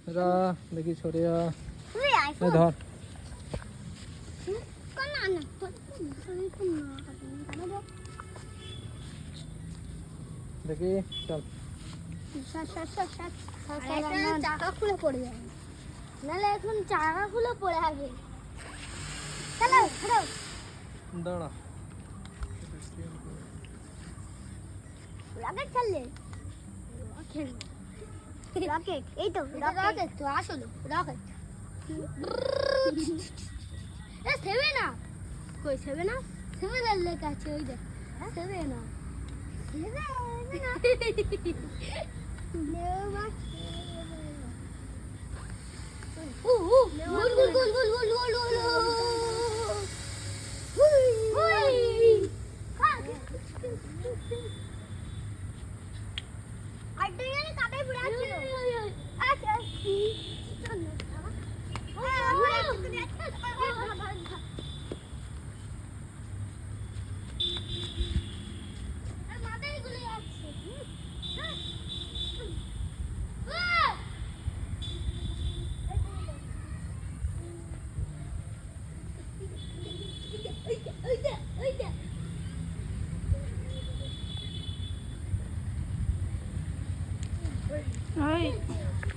রা দেখি ছড়িয়া তুই আইফোন ধর কোন না না দেখি চল চাকা খুলে পড়ে যাবে নাহলে এখন চাকা খুলে পড়ে যাবে চলো চলো দাঁড়া রকেট চললে রকেট এই তো রকেট তো আসলো রকেট এ সেভে না কই সেভে না সেভে না লেখা আছে ওই দেখ সেভে না গুল গুল গুল গুল গুল গুল গুল